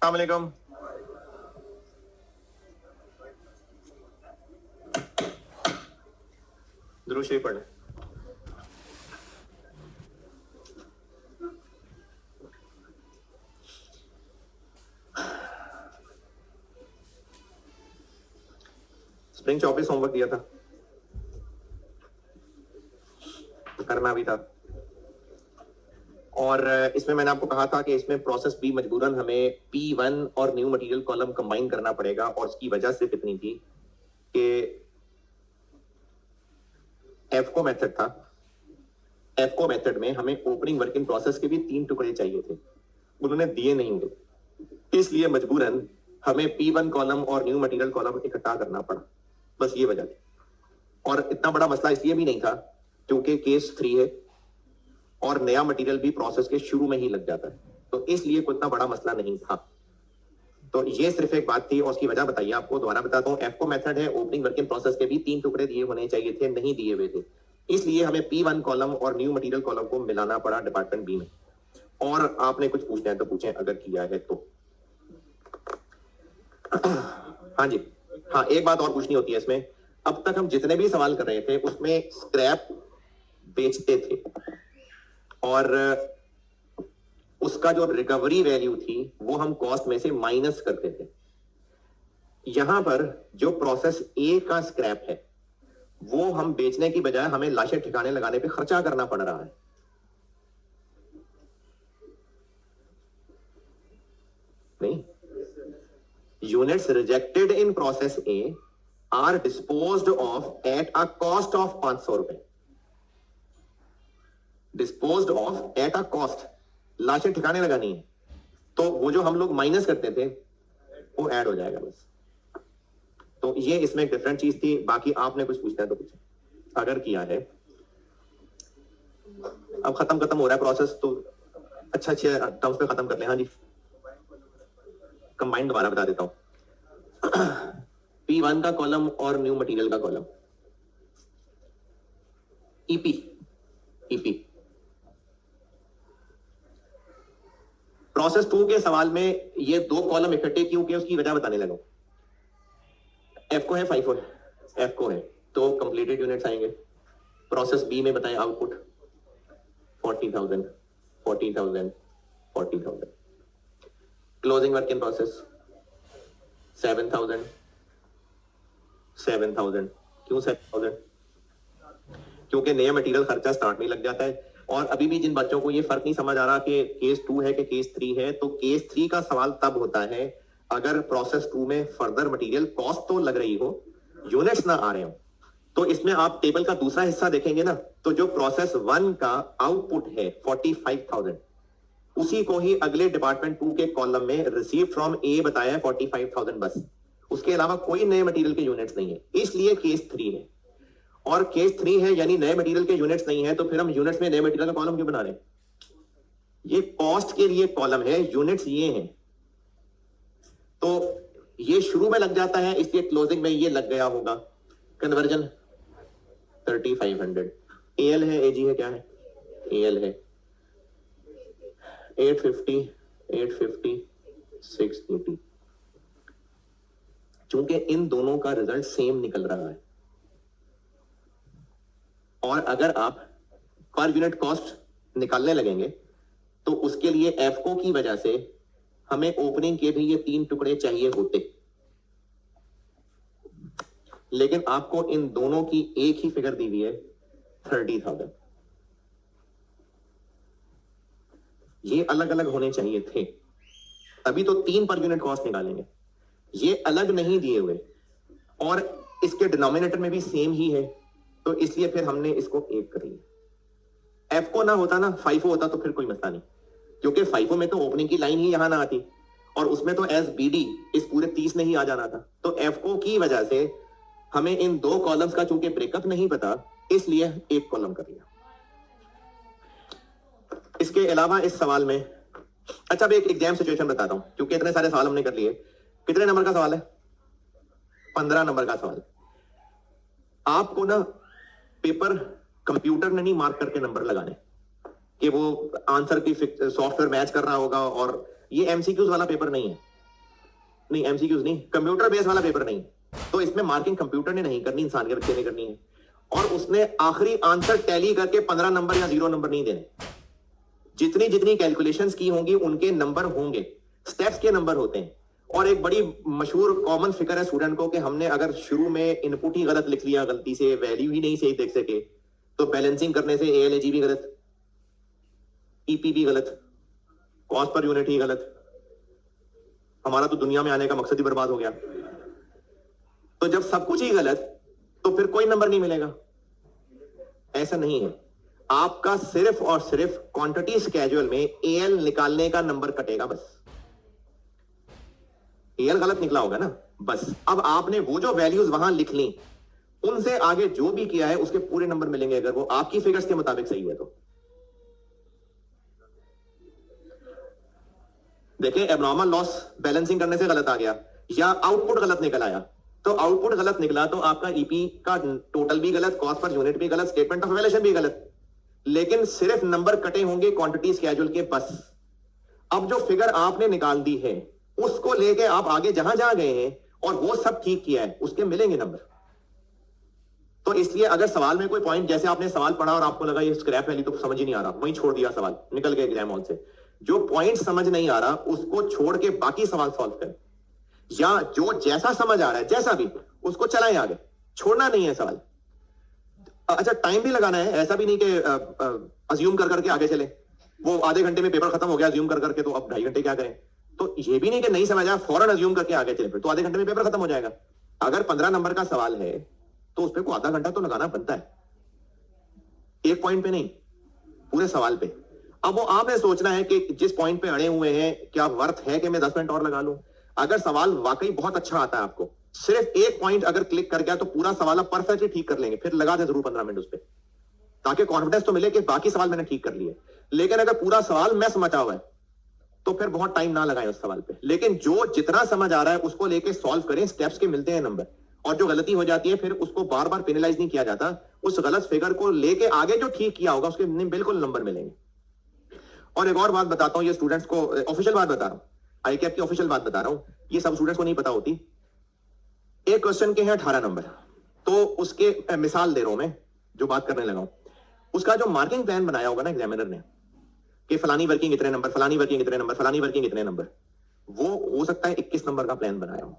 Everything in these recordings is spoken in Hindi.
अस्सलाम वालेकुम। दुरूद शरीफ पढ़ लें। स्प्रिंग 24 होमवर्क दिया था, करना भी था। और इसमें मैंने आपको कहा था कि इसमें प्रोसेस बी मजबूरन हमें P1 और न्यू मटेरियल कॉलम कंबाइन करना पड़ेगा, और उसकी वजह सिर्फ इतनी थी कि एफको मेथड था। एफको मेथड में हमें ओपनिंग वर्किंग प्रोसेस के भी 3 टुकड़े चाहिए थे, उन्होंने दिए नहीं हुए, इसलिए मजबूरन हमें P1 कॉलम और न्यू मटेरियल कॉलम इकट्ठा करना पड़ा। बस ये वजह थी। और इतना बड़ा मसला इसलिए भी नहीं था क्योंकि केस 3 है और नया मटेरियल भी प्रोसेस के शुरू में ही लग जाता है, तो इसलिए कोई इतना बड़ा मसला नहीं था। तो ये सिर्फ एक बात थी, और उसकी वजह बताइए आपको। दोबारा बताता हूँ, एफको मेथड है, ओपनिंग वर्किंग प्रोसेस के भी 3 टुकड़े दिए होने चाहिए थे, नहीं दिए हुए थे, इसलिए हमें P1 कॉलम और न्यू मटेरियल कॉलम को मिलाना पड़ा डिपार्टमेंट बी में। और आपने कुछ पूछना है तो पूछें, अगर किया है तो। हाँ जी, हाँ, एक बात और पूछनी होती है इसमें। अब तक हम जितने भी सवाल कर रहे थे उसमें स्क्रैप बेचते थे और उसका जो रिकवरी वैल्यू थी वो हम कॉस्ट में से माइनस करते थे। यहां पर जो प्रोसेस ए का स्क्रैप है वो हम बेचने की बजाय हमें लाशें ठिकाने लगाने पे खर्चा करना पड़ रहा है। नहीं, units rejected in process A R disposed of at a cost of 500 रुपए। Disposed of at a cost, लाशें ठिकाने लगानी है, तो वो जो हम लोग माइनस करते थे वो ऐड हो जाएगा बस। तो ये इसमें एक डिफरेंट चीज थी। बाकी आपने कुछ पूछना है तो पूछे, अगर किया है। अब खत्म हो रहा है प्रोसेस, तो अच्छे टर्म्स पे खत्म कर ले। हाँ जी, कंबाइंड दोबारा बता देता हूं। P1 का कॉलम और न्यू मटेरियल का कॉलम, ईपी। प्रोसेस 2 के सवाल में ये 2 कॉलम इकट्ठे क्यों किए उसकी वजह बताने लगा। एफ को है, FIFO है, एफ को है तो कंप्लीटेड यूनिट्स आएंगे। प्रोसेस बी में बताएं output 40,000 40,000 40,000। Closing work in process 7,000 7,000। क्यों 7,000? क्योंकि नया मटेरियल खर्चा स्टार्ट में लग जाता है। और अभी भी जिन बच्चों को ये फर्क नहीं समझ आ रहा कि केस 2 है कि केस 3 है, तो केस 3 का सवाल तब होता है अगर प्रोसेस 2 में फर्दर मटेरियल कॉस्ट तो लग रही हो, यूनिट्स ना आ रहे हो। तो इसमें आप टेबल का दूसरा हिस्सा देखेंगे ना, तो जो प्रोसेस 1 का आउटपुट है 45,000, उसी को ही अगले डिपार्टमेंट 2 के कॉलम में रिसीव फ्रॉम ए बताया है 45,000 बस, उसके अलावा कोई नए मटेरियल के यूनिट्स नहीं है, इसलिए केस 3 है। और केस 3 है यानी नए मटेरियल के यूनिट्स नहीं है, तो फिर हम यूनिट्स में नए मटेरियल का कॉलम क्यों बना रहे हैं? ये कॉस्ट के लिए कॉलम है, यूनिट्स ये हैं, तो ये शुरू में लग जाता है, इसलिए क्लोजिंग में ये लग गया होगा। कन्वर्जन 3500। एल है, एजी है, क्या है? एल है 850 850 680। चूंकि इन दोनों का रिजल्ट सेम निकल रहा है, और अगर आप पर यूनिट कॉस्ट निकालने लगेंगे तो उसके लिए एफको की वजह से हमें ओपनिंग के भी ये 3 टुकड़े चाहिए होते, लेकिन आपको इन दोनों की एक ही फिगर दी हुई है 30,000। ये अलग अलग होने चाहिए थे, तभी तो 3 पर यूनिट कॉस्ट निकालेंगे। ये अलग नहीं दिए हुए, और इसके डिनोमिनेटर में भी सेम ही है, तो इसलिए फिर हमने इसको एक कर लिया। एफ को ना होता ना, FIFO होता तो फिर कोई मसला नहीं, क्योंकि FIFO में तो ओपनिंग की लाइन ही यहां ना आती, और उसमें तो एस BD इस पूरे 30 में ही आ जाना था। तो एफको की वजह से हमें इन 2 कॉलम्स का चूंकि ब्रेकअप नहीं पता, इसलिए एक कॉलम कर लिया। इसके अलावा इस सवाल में, अच्छा, अब एक एग्जाम सिचुएशन बताता हूं, क्योंकि इतने सारे सवाल हमने कर लिए। कितने नंबर का सवाल है? 15 नंबर का सवाल। आपको ना पेपर कंप्यूटर ने नहीं मार्क करके नंबर लगाने कि वो आंसर की सॉफ्टवेयर मैच कर रहा होगा, और ये MCQs वाला पेपर नहीं है। नहीं, एमसीक्यूज नहीं, कंप्यूटर बेस वाला पेपर नहीं, तो इसमें मार्किंग कंप्यूटर ने नहीं करनी, इंसान के बच्चे ने करनी है। और उसने आखिरी आंसर टैली करके 15 नंबर या 0 नंबर नहीं देने, जितनी जितनी कैलकुलेशंस की होंगी उनके नंबर होंगे, स्टेप्स के नंबर होते हैं। और एक बड़ी मशहूर कॉमन फिक्र है स्टूडेंट को कि हमने अगर शुरू में इनपुट ही गलत लिख लिया, गलती से वैल्यू ही नहीं सही देख सके, तो बैलेंसिंग करने से एएलएजी भी गलत, ईपी भी गलत, कॉस्ट पर यूनिट ही गलत, हमारा तो दुनिया में आने का मकसद ही बर्बाद हो गया। तो जब सब कुछ ही गलत, तो फिर कोई नंबर नहीं मिलेगा। ऐसा नहीं है, आपका सिर्फ और सिर्फ क्वांटिटी स्केड्यूल में एएल निकालने का नंबर कटेगा बस। एएल गलत निकला होगा ना, बस। अब आपने वो जो वैल्यूज वहां लिख ली, उनसे आगे जो भी किया है उसके पूरे नंबर मिलेंगे, अगर वो आपकी फिगर्स के मुताबिक सही है तो। देखिए, एबनॉर्मल लॉस बैलेंसिंग करने से गलत आ गया, या आउटपुट गलत निकल आया, तो आउटपुट गलत निकला तो आपका ईपी का टोटल भी गलत, कॉस्ट पर यूनिट भी गलत, स्टेटमेंट ऑफ वैल्यूएशन भी गलत, लेकिन सिर्फ नंबर कटे होंगे क्वांटिटी स्केड्यूल के बस। अब जो फिगर आपने निकाल दी है उसको लेके आप आगे जहां जहां गए हैं और वो सब ठीक किया है, उसके मिलेंगे नंबर। तो इसलिए अगर सवाल में कोई पॉइंट, जैसे आपने सवाल पढ़ा और आपको लगा ये स्क्रैप वैल्यू तो समझ ही नहीं आ रहा, वहीं छोड़ दिया सवाल, निकल गए एग्जाम हॉल से, जो पॉइंट समझ नहीं आ रहा उसको छोड़ के बाकी सवाल सॉल्व करें, या जो जैसा समझ आ रहा है जैसा भी उसको चलाएं आगे, छोड़ना नहीं है सवाल। अच्छा, टाइम भी लगाना है, ऐसा भी नहीं कि अज्यूम कर करके आगे चले, वो आधे घंटे में पेपर खत्म हो गया अज्यूम कर करके, तो अब 2.5 घंटे क्या करें। तो ये भी नहीं कि नहीं समझ आया फौरन अज्यूम करके आगे चले, फिर तो आधे घंटे में पेपर खत्म हो जाएगा। अगर 15 नंबर का सवाल है तो उस पर को आधा घंटा तो लगाना बनता है, एक पॉइंट पे नहीं, पूरे सवाल पे। अब वो आपने सोचना है कि जिस पॉइंट पे अड़े हुए हैं क्या वर्थ है कि मैं 10 मिनट और लगा लूं। अगर सवाल वाकई बहुत अच्छा आता है आपको, सिर्फ एक पॉइंट अगर क्लिक कर गया तो पूरा सवाल आप परफेक्टली ठीक कर लेंगे, फिर लगा दे जरूर 15 मिनट उस पर, ताकि कॉन्फिडेंस तो मिले कि बाकी सवाल मैंने ठीक कर लिए। लेकिन अगर पूरा सवाल मैं समझा हुआ है तो फिर बहुत टाइम ना लगाएं उस सवाल पे। लेकिन जो जितना समझ आ रहा है उसको लेके सॉल्व करें, स्टेप्स के मिलते हैं नंबर, और जो गलती हो जाती है फिर उसको बार बार पेनलाइज नहीं किया जाता, उस गलत फिगर को लेके आगे जो ठीक किया होगा उसके बिल्कुल नंबर मिलेंगे। और एक और बात बताता हूं, ये स्टूडेंट्स को ऑफिशियल बात बता रहा हूं, आईकैप की ऑफिशियल बात बता रहा हूं, ये सब स्टूडेंट्स को नहीं पता होती। एक क्वेश्चन के हैं 18 नंबर, तो उसके मिसाल दे रहा हूं मैं, जो बात करने लगा हूं, उसका जो मार्किंग प्लान बनाया होगा ना एग्जामिनर ने कि फलानी वर्किंग इतने नंबर, फलानी वर्किंग इतने नंबर, फलानी वर्किंग इतने नंबर, वो हो सकता है 21 नंबर का प्लान बनाया हो।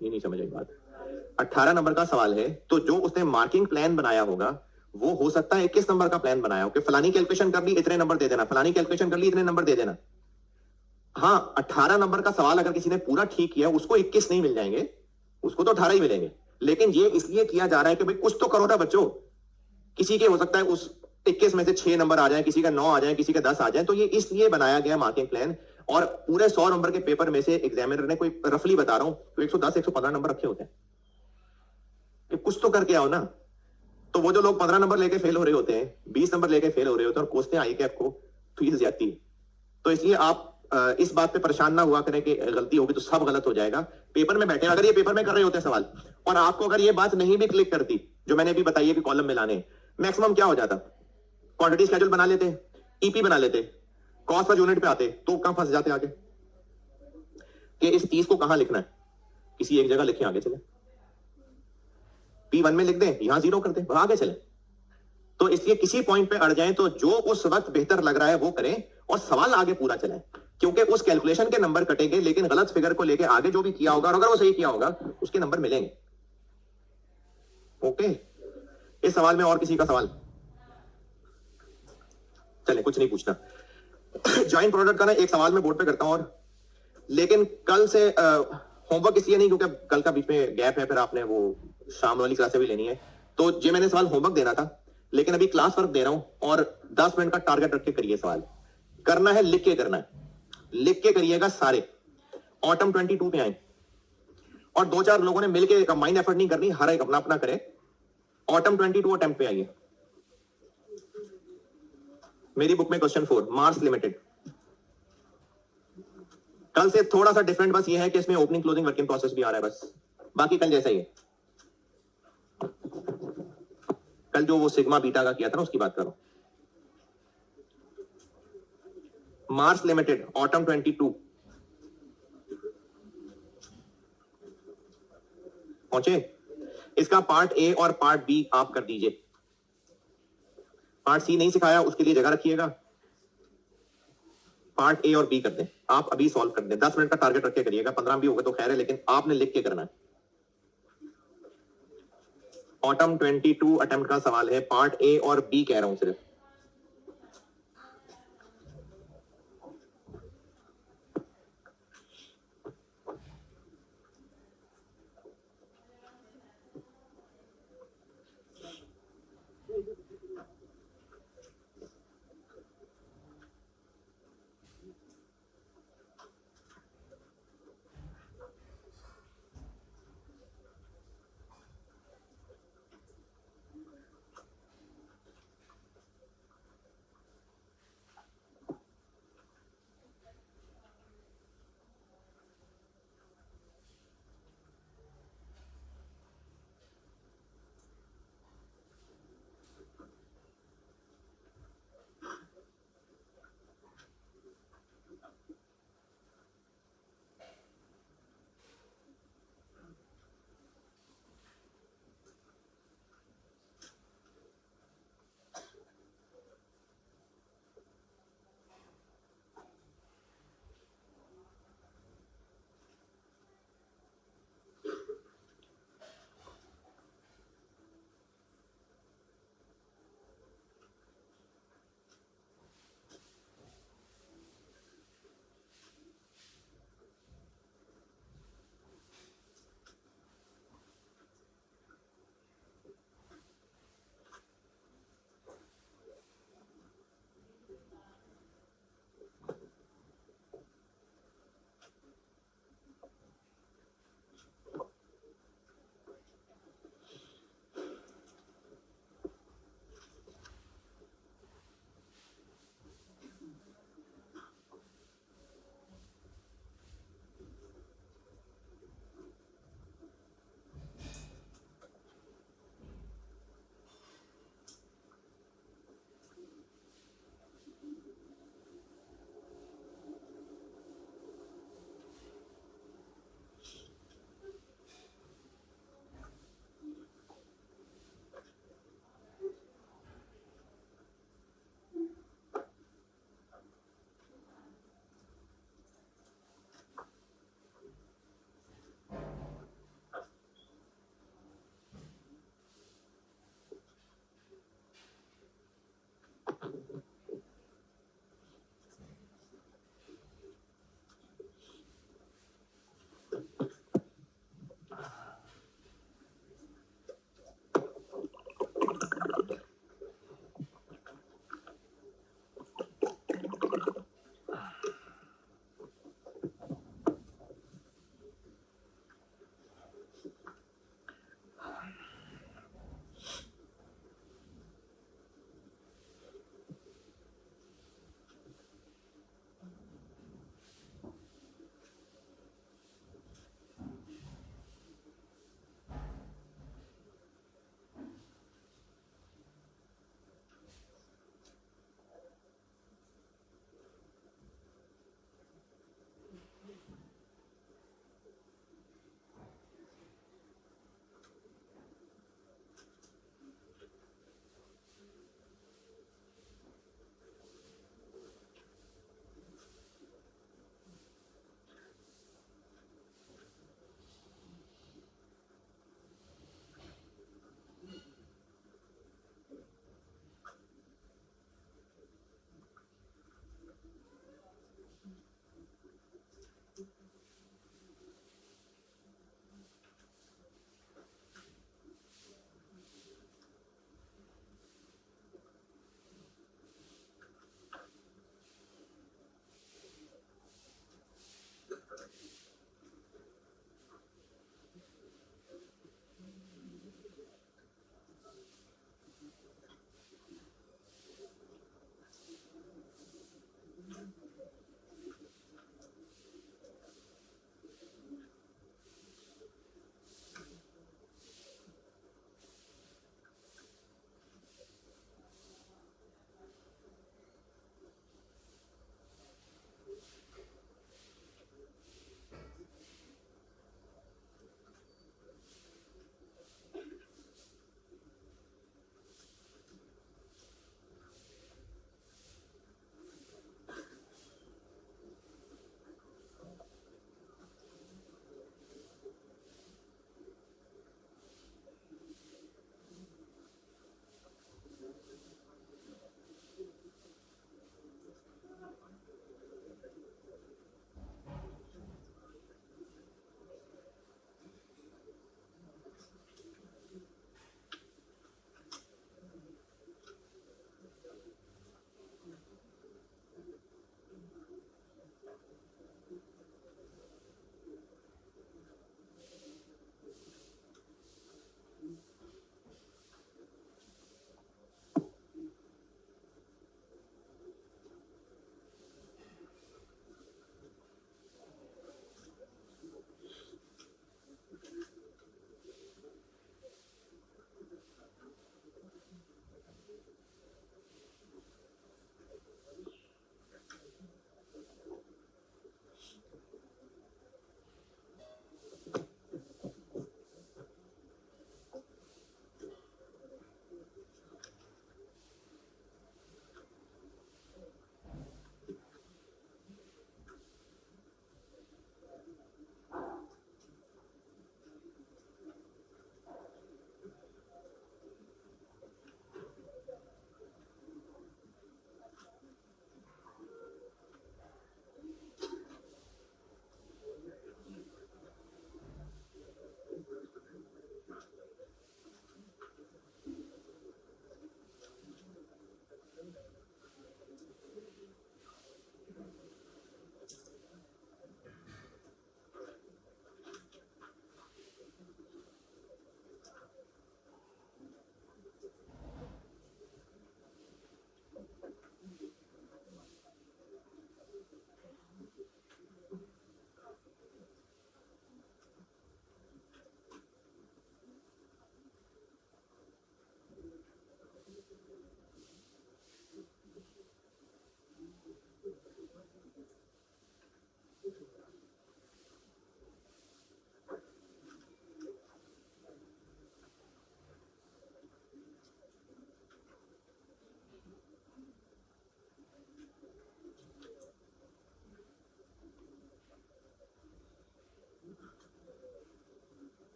ये नहीं समझ आई बात। 18 नंबर का सवाल है तो जो उसने मार्किंग प्लान बनाया होगा वो हो सकता है 21 नंबर का प्लान बनाया हो कि फलानी कैलकुलेशन कर ली इतने नंबर दे देना, फलानी कैलकुलेशन कर ली इतने नंबर दे देना। हाँ, 18 नंबर का सवाल अगर किसी ने पूरा ठीक किया उसको 21 नहीं मिल जाएंगे, उसको तो 18 ही मिलेंगे। लेकिन ये इसलिए किया जा रहा है कि भाई कुछ तो करो ना बच्चों, किसी के हो सकता है उस 21 में से 6 नंबर आ जाए, किसी का 9 आ जाए, किसी का 10 आ जाए, तो ये इसलिए बनाया गया मार्किंग प्लान। और पूरे 100 नंबर के पेपर में से एग्जामिनर ने, कोई रफली बता रहा हूं, तो 110 115 नंबर रखे होते हैं कि कुछ तो करके आओ ना। तो वो जो लोग 15 नंबर लेके फेल हो रहे होते हैं, 20 नंबर लेके फेल हो रहे होते हैं और कोसते हैं आईकैप को, तो ये ज्यादती है। तो इसलिए आप इस बात पे परेशान ना हुआ करें कि गलती होगी तो सब गलत हो जाएगा। पेपर में बैठे, अगर ये पेपर में कर रहे होते हैं सवाल और आपको अगर ये बात नहीं भी क्लिक करती जो मैंने अभी बताई है कि कॉलम में लाने, मैक्सिमम क्या हो जाता, क्वांटिटी स्केड्यूल बना लेते, ईपी बना लेते, कॉस्ट पर यूनिट पे आते, तो कहां फंस जाते आगे कि इस 30 को कहां लिखना है, किसी एक जगह लिखें, आगे चले। P1 में लिख दें, यहां 0 कर दें, आगे चले। तो इसलिए किसी पॉइंट पे अड़ जाए तो जो उस वक्त बेहतर लग रहा है वो करें और सवाल आगे पूरा चलाएं, क्योंकि उस कैलकुलेशन के नंबर कटेंगे लेकिन गलत फिगर को लेके आगे जो भी किया होगा और अगर वो सही किया होगा उसके नंबर मिलेंगे। ओके, इस सवाल में और किसी का सवाल? चले, कुछ नहीं पूछना। जॉइंट प्रोडक्ट का ना एक सवाल मैं बोर्ड पे करता हूं, और लेकिन कल से होमवर्क इसलिए नहीं क्योंकि कल का बीच में गैप है, फिर आपने वो शाम वाली क्लासें भी लेनी है, तो ये मैंने सवाल होमवर्क देना था, लेकिन अभी क्लास वर्क दे रहा हूं और 10 मिनट का टारगेट रख के करिए। सवाल करना है, लिख के करना है, लिख के करिएगा सारे। ऑटम 22 पे आए और 2-4 लोगों ने मिलके माइंड एफर्ट नहीं करनी, हर एक अपना अपना करे। ऑटम 22 अटेम्प्ट पे आइए। मेरी बुक में क्वेश्चन 4 मार्स लिमिटेड। कल से थोड़ा सा डिफरेंट बस ये है कि इसमें ओपनिंग क्लोजिंग वर्किंग प्रोसेस भी आ रहा है, बस बाकी कल जैसा ही है। कल जो वो सिग्मा बीटा का किया था ना उसकी बात करो। मार्स लिमिटेड ऑटम 22 पहुंचे? इसका पार्ट ए और पार्ट बी आप कर दीजिए। पार्ट सी नहीं सिखाया, उसके लिए जगह रखिएगा। पार्ट ए और बी कर दें, आप अभी सॉल्व कर दें। 10 मिनट का टारगेट रख के करिएगा, 15 भी होगा तो खैर है, लेकिन आपने लिख के करना है। ऑटम 22 अटेम्प्ट का सवाल है, पार्ट ए और बी कह रहा हूं सिर्फ।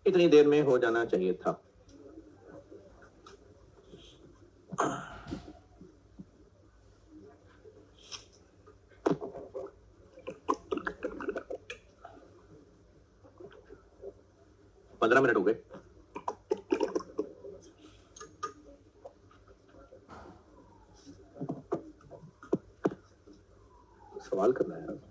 इतनी देर में हो जाना चाहिए था। पंद्रह मिनट हो गए। सवाल करना है।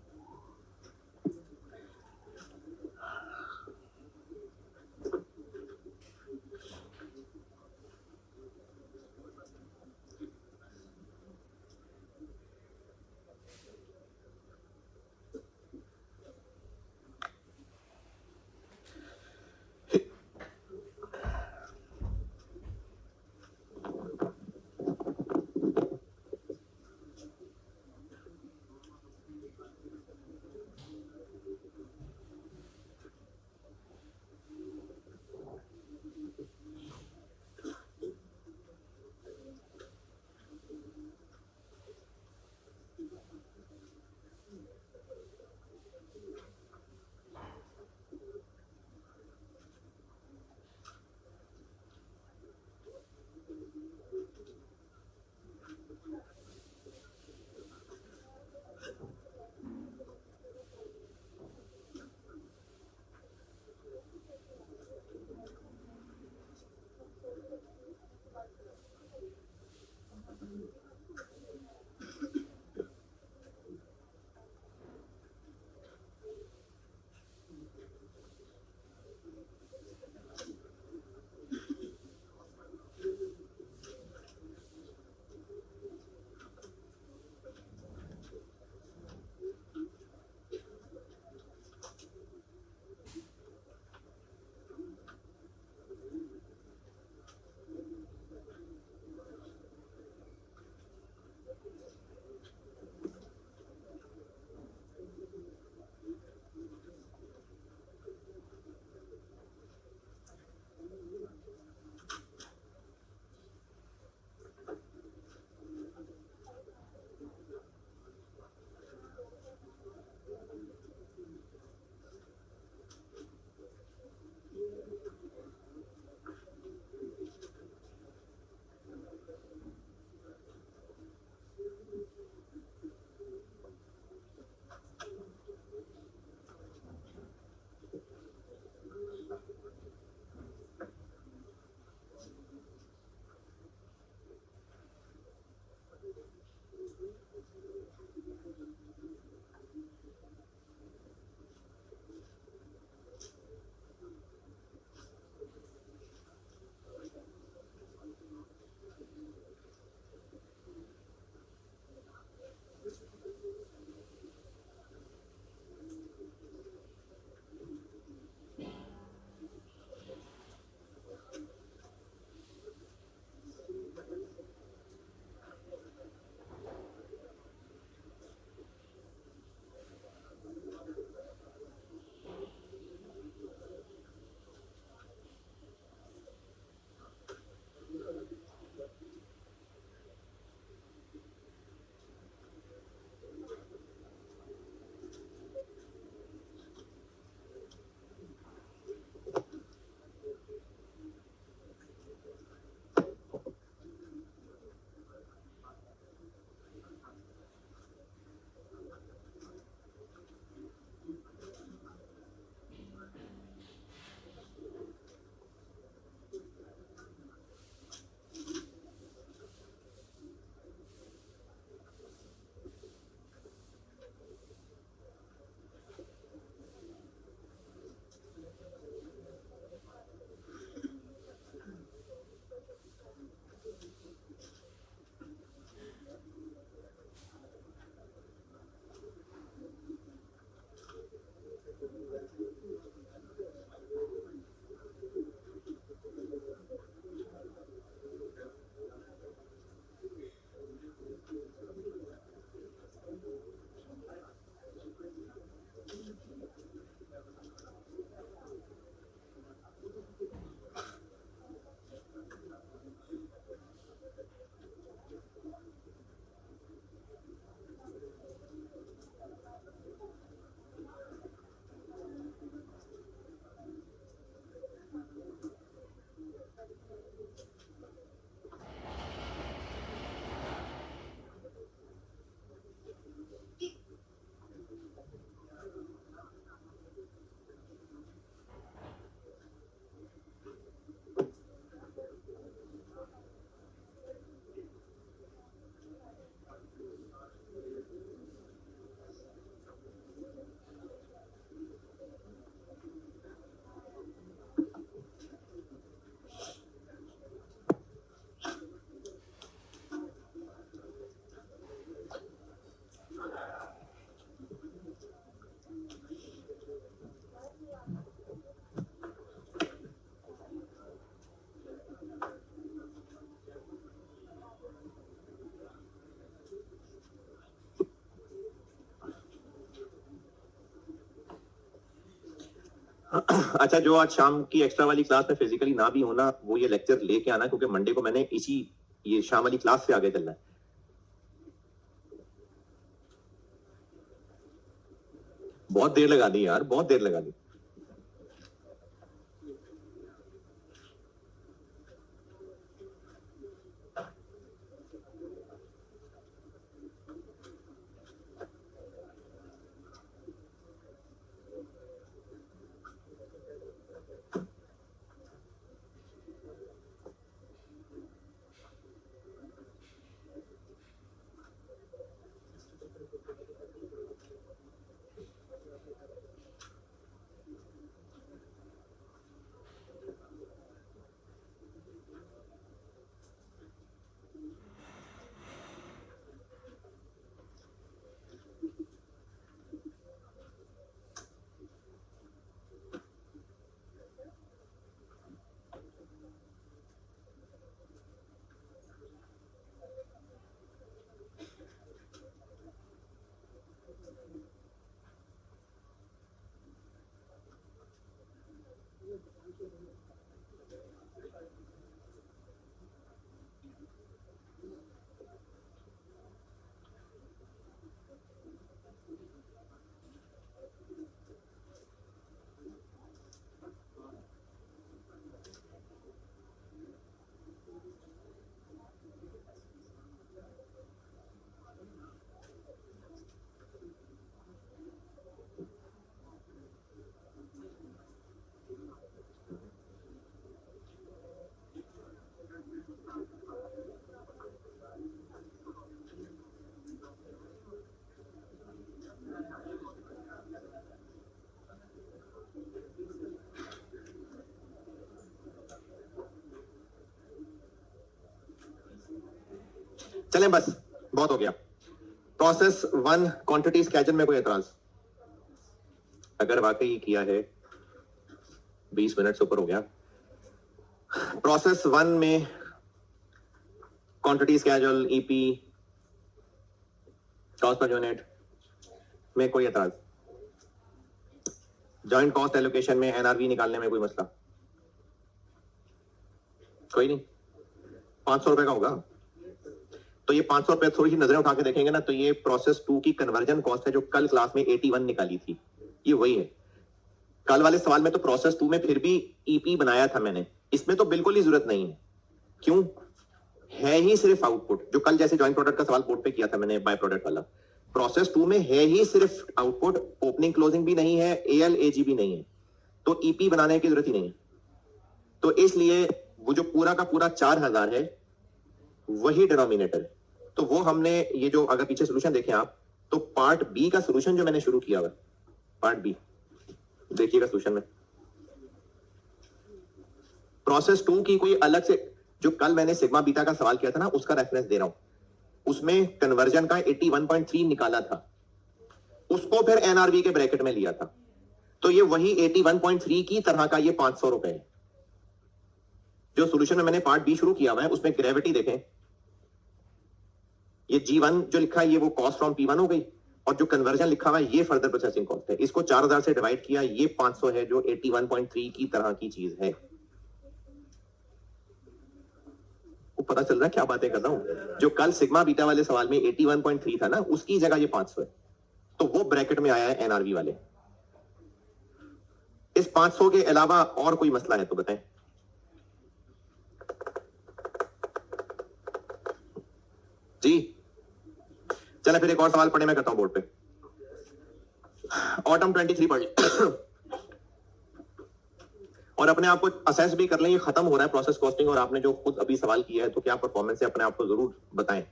अच्छा, जो आज शाम की एक्स्ट्रा वाली क्लास में फिजिकली ना भी होना, वो ये लेक्चर लेके आना, क्योंकि मंडे को मैंने इसी ये शाम वाली क्लास से आगे चलना है। बहुत देर लगा दी यार, बहुत देर लगा दी। चलें, बस बहुत हो गया। प्रोसेस 1 क्वांटिटी स्केजन में कोई एतराज? अगर वाकई किया है, 20 मिनट से ऊपर हो गया। प्रोसेस 1 में quantity schedule, EP, cost per unit में कोई एतराज? जॉइंट कॉस्ट एलोकेशन में एनआरवी निकालने में कोई मसला? कोई नहीं। 500 रुपए का होगा। तो ये 500 रुपए थोड़ी सी नजरें उठा के देखेंगे ना, तो ये प्रोसेस 2 की कन्वर्जन कॉस्ट है जो कल क्लास में 81 निकाली थी, ये वही है। कल वाले सवाल में तो प्रोसेस 2 में फिर भी ईपी बनाया था मैंने, इसमें तो बिल्कुल ही जरूरत नहीं है। क्यों? है ही सिर्फ आउटपुट, जो कल जैसे जॉइंट प्रोडक्ट का सवाल बोर्ड पे किया था मैंने, बाय प्रोडक्ट वाला। प्रोसेस 2 में है ही सिर्फ आउटपुट, ओपनिंग क्लोजिंग भी नहीं है, एएल एजी भी नहीं है, तो ईपी बनाने की जरूरत ही नहीं है। तो इसलिए वो जो पूरा का पूरा 4000 है वही डिनोमिनेटर है। तो वो हमने ये जो, अगर पीछे सोल्यूशन देखें आप, तो पार्ट बी का सोल्यूशन जो मैंने शुरू किया हुआ, पार्ट बी देखिएगा सोल्यूशन में। प्रोसेस 2 की कोई अलग से, जो कल मैंने सिग्मा बीटा का सवाल किया था ना, उसका रेफरेंस दे रहा हूं। उसमें कन्वर्जन का 81.3 निकाला था, उसको फिर एनआरवी के ब्रैकेट में लिया था। तो ये वही 81.3 की तरह का ये 500 रुपए है। जो सोल्यूशन में मैंने पार्ट बी शुरू किया हुआ है, उसमें ग्रेविटी देखें, ये G1 जो लिखा है ये वो कॉस्ट फ्रॉम P1 हो गई, और जो कन्वर्जन लिखा हुआ है ये फर्दर प्रोसेसिंग कॉस्ट है। इसको 4000 से डिवाइड किया, ये 500 है, जो 81.3 की तरह की चीज है। वो पता चल रहा है क्या बातें कर रहा हूं? जो कल सिग्मा बीटा वाले सवाल में 81.3 था ना, उसकी जगह ये 500 है, तो वो ब्रैकेट में आया है एनआरवी वाले। इस 500 के अलावा और कोई मसला है तो बताएं। जी चले, फिर एक और सवाल पढ़े, मैं करता हूं बोर्ड पे। ऑटम 23 पढ़ और अपने आप को असेस भी कर लें। ये खत्म हो रहा है प्रोसेस कॉस्टिंग, और आपने जो खुद अभी सवाल किया है, तो क्या परफॉर्मेंस है, अपने आप को जरूर बताएं।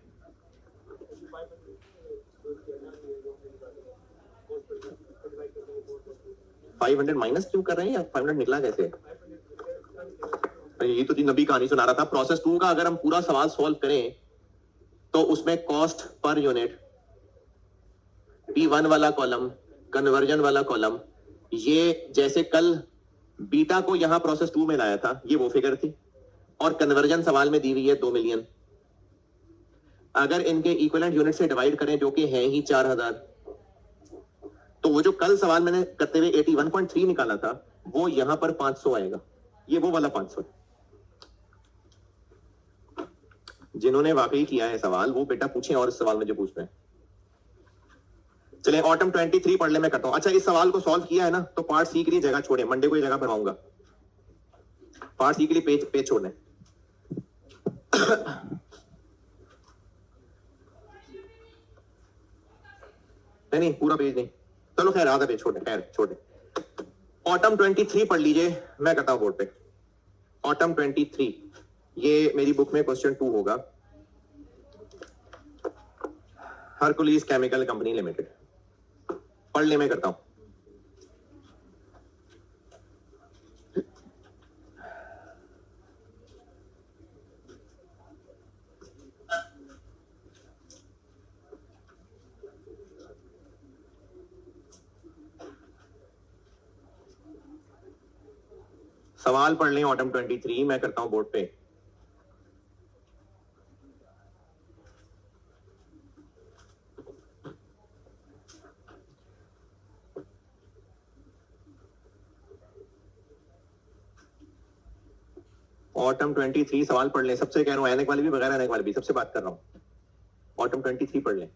$500 माइनस क्यों कर रहे हैं? 500 निकला कैसे? ये तो नबी कहानी सुना रहा था। प्रोसेस 2 का अगर हम पूरा सवाल सॉल्व करें तो उसमें कॉस्ट पर यूनिट, P1 वाला कॉलम, कन्वर्जन वाला कॉलम, ये जैसे कल बीटा को यहां प्रोसेस 2 में लाया था, ये वो फिगर थी, और कन्वर्जन सवाल में दी हुई है 2 मिलियन। अगर इनके इक्विवेलेंट यूनिट से डिवाइड करें, जो कि है ही 4000, तो वो जो कल सवाल मैंने करते हुए 81.3 निकाला था, वो यहां पर 500 आएगा, ये वो वाला 500 है। जिन्होंने वाकई किया है सवाल वो बेटा पूछें और इस सवाल में जो पूछ रहे हैं। चले ऑटम 23 पढ़ ले, मैं करता हूं। अच्छा, इस सवाल को सॉल्व किया है ना, तो पार्ट सी के लिए जगह छोड़े, मंडे को ये जगह भरवाऊंगा। पार्ट सी के लिए पेज छोड़ने। नहीं पूरा पेज नहीं, चलो खैर आधा पेज छोड़े, खैर छोड़े। ऑटम 23 पढ़ लीजिए, मैं करता हूं बोर्ड पे। ऑटम 23 ये मेरी बुक में क्वेश्चन 2 होगा। हरकुलिस केमिकल कंपनी लिमिटेड, पढ़ ले, मैं करता हूं। सवाल पढ़ लें ऑटम 23, मैं करता हूं बोर्ड पे। ऑटम 23 सवाल पढ़ लें, सबसे कह रहा हूं, एनेक वाले भी बगैर एनेक वाले भी, सबसे बात कर रहा हूं। ऑटम 23 पढ़ लें।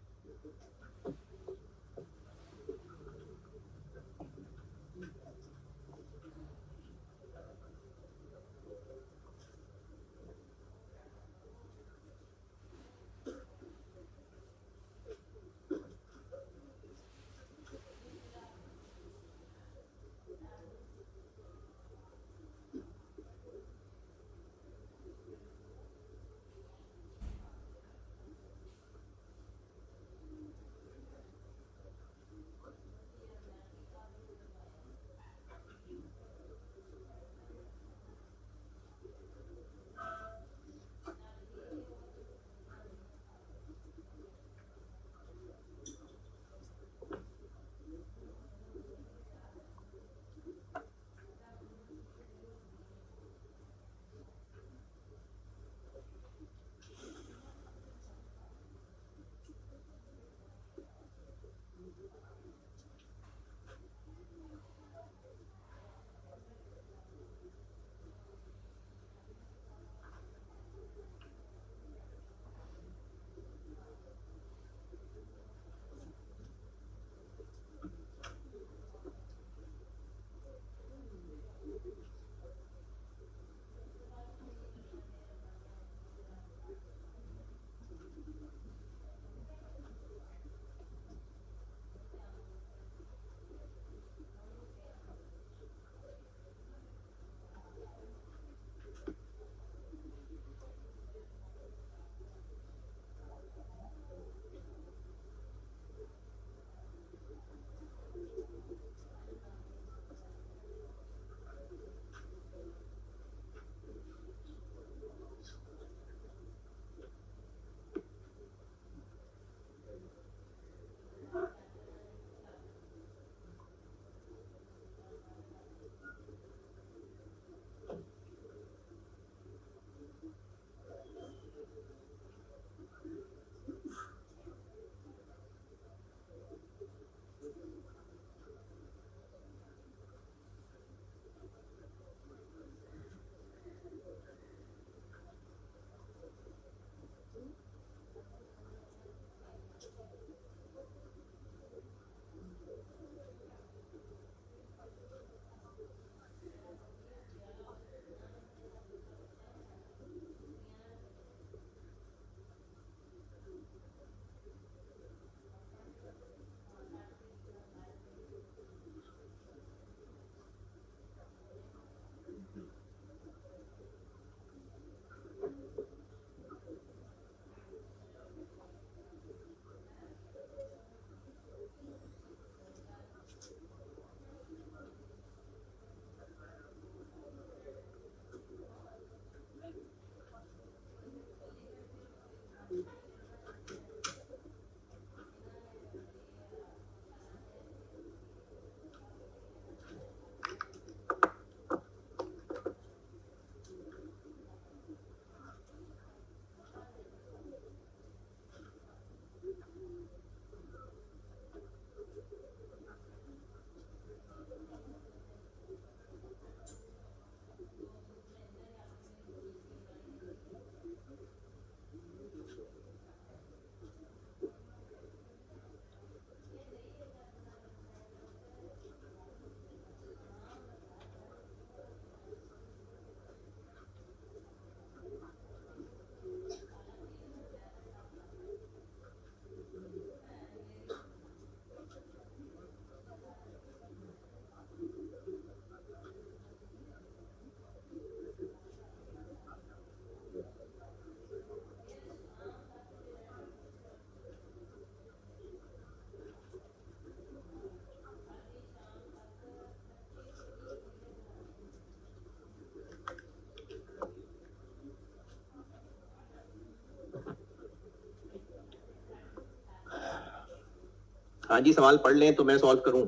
हाँ जी, सवाल पढ़ लें तो मैं सॉल्व करूं।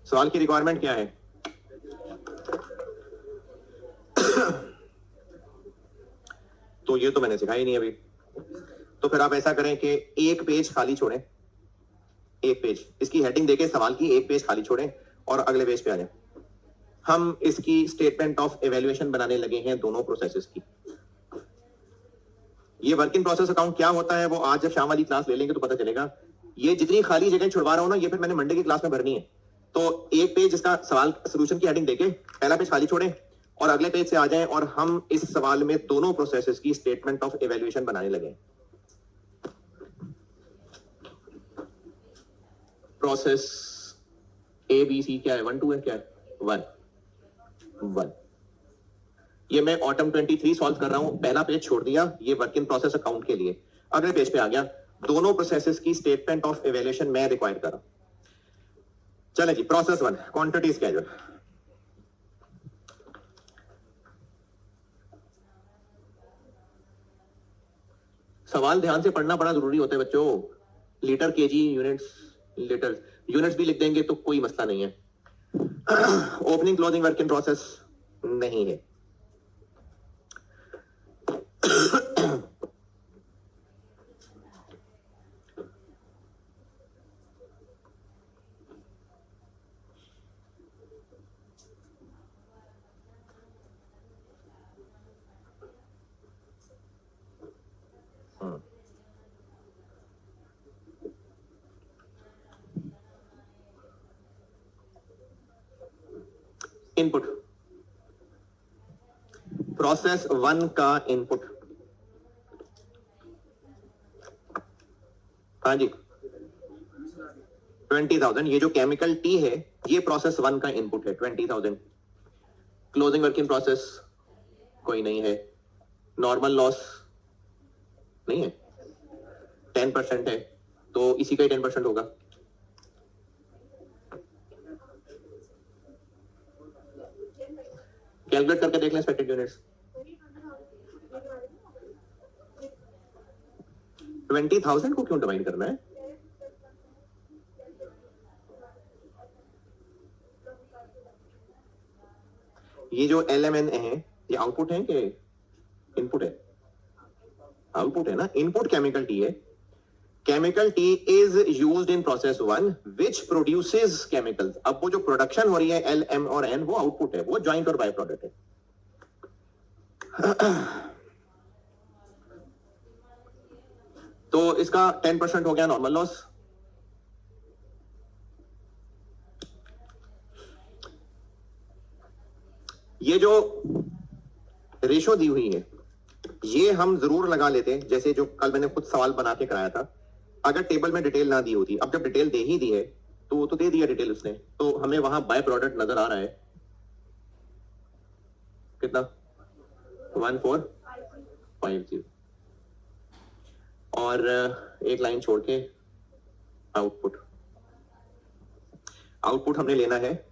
सवाल की रिक्वायरमेंट क्या है? तो ये तो मैंने सिखाया ही नहीं अभी। तो फिर आप ऐसा करें कि एक पेज खाली छोड़ें, एक पेज इसकी हेडिंग देके सवाल की एक पेज खाली छोड़ें और अगले पेज पे आ जाएं। हम इसकी स्टेटमेंट ऑफ एवेल्युएशन बनाने लगे हैं दोनों प्रोसेसेस की। ये वर्क इन प्रोसेस अकाउंट क्या होता है वो आज जब शाम वाली क्लास ले लेंगे तो पता चलेगा। ये जितनी खाली जगह छुड़वा रहा हूं ना, ये फिर मैंने मंडे की क्लास में भरनी है। तो एक पेज इसका सवाल सोल्यूशन की हेडिंग देके पहला पेज खाली छोड़ें और अगले पेज से आ जाएं और हम इस सवाल में दोनों प्रोसेसेस की स्टेटमेंट ऑफ एवेल्युएशन बनाने लगे। प्रोसेस ए बी सी क्या है? 1 2 है, क्या है? 1 ये मैं ऑटम 23 सॉल्व कर रहा हूं। पहला पेज छोड़ दिया, ये वर्क इन प्रोसेस अकाउंट के लिए। अगले पेज पे आ गया, दोनों प्रोसेसेस की स्टेटमेंट ऑफ एवेल्युएशन मैं रिक्वायर कर रहा हूं। चले जी, प्रोसेस 1 क्वांटिटी स्केड्यूल। सवाल ध्यान से पढ़ना बड़ा जरूरी होता है बच्चों। Litre, KG, units, litre, units भी लिख देंगे तो कोई मसला नहीं है। Opening closing work in process नहीं है। इनपुट, प्रोसेस 1 का इनपुट। हाँ जी, 20,000। ये जो केमिकल टी है ये प्रोसेस 1 का इनपुट है, 20,000। क्लोजिंग वर्क इन प्रोसेस कोई नहीं है। नॉर्मल लॉस नहीं है, 10% है, तो इसी का ही 10% होगा। कैलकुलेट करके देख लें एक्सपेक्टेड यूनिट्स। 20,000 को क्यों डिवाइड करना है? ये जो LMN है ये आउटपुट है कि इनपुट है? आउटपुट है ना। इनपुट केमिकल टी है। Chemical T is used in process 1 which produces chemicals. अब वो जो प्रोडक्शन हो रही है L, M और N वो आउटपुट है, वो ज्वाइंट और बाय प्रोडक्ट है। तो इसका 10% हो गया नॉर्मल लॉस। ये जो रेशो दी हुई है ये हम जरूर लगा लेते हैं, जैसे जो कल मैंने खुद सवाल बना के कराया था। अगर टेबल में डिटेल ना दी होती, अब जब डिटेल दे ही दी है तो दे दिया डिटेल उसने, तो हमें वहां बाय प्रोडक्ट नजर आ रहा है कितना? 1450। और एक लाइन छोड़ के आउटपुट। आउटपुट हमने लेना है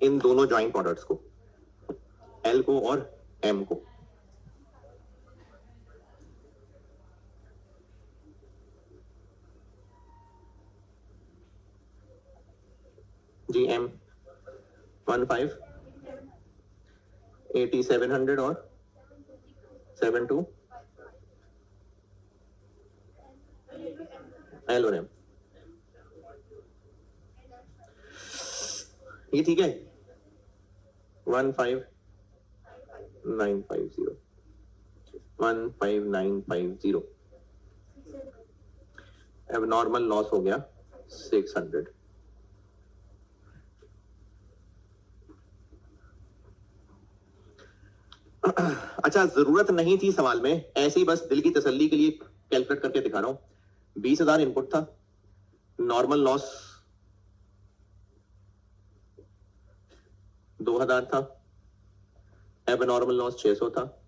इन दोनों ज्वाइंट प्रोडक्ट्स को, L को और M को। जी M 15 8700 और 72 L और M। ये ठीक है। 15950 15950। अब नॉर्मल लॉस हो गया 600। अच्छा, जरूरत नहीं थी सवाल में, ऐसे ही बस दिल की तसल्ली के लिए कैलकुलेट करके दिखा रहा हूं। 20,000 इनपुट था, नॉर्मल लॉस 2,000 था, अब नॉर्मल लॉस 600 था।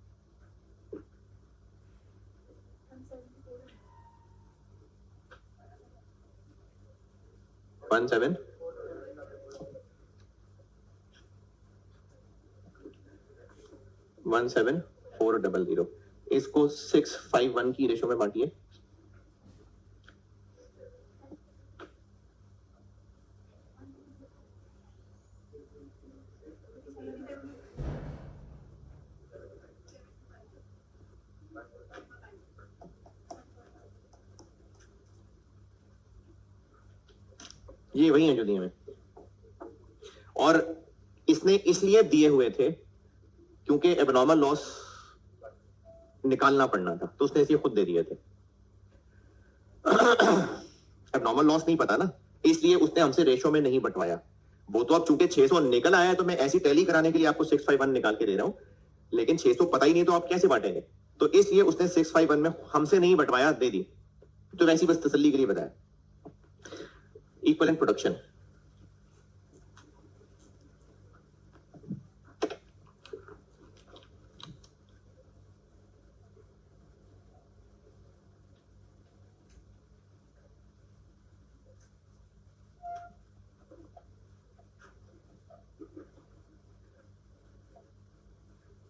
17400। इसको 651 की रेशो में बांटिए। ये वही है जो दिए हुए, और इसने इसलिए दिए हुए थे क्योंकि एबनॉर्मल लॉस निकालना पड़ना था, तो उसने इसलिए खुद दे दिए थे। एबनॉर्मल लॉस नहीं पता ना, इसलिए उसने हमसे रेशो में नहीं बंटवाया। वो तो अब चूंकि 600 निकल आया है, तो मैं ऐसी टैली कराने के लिए आपको 651 निकाल के दे रहा हूं, लेकिन 600 पता ही नहीं तो आप कैसे बांटेंगे? तो इसलिए उसने 651 में हमसे नहीं बंटवाया, दे दी। तो वैसी बस तसल्ली के लिए बताया। इक्वलेंट प्रोडक्शन,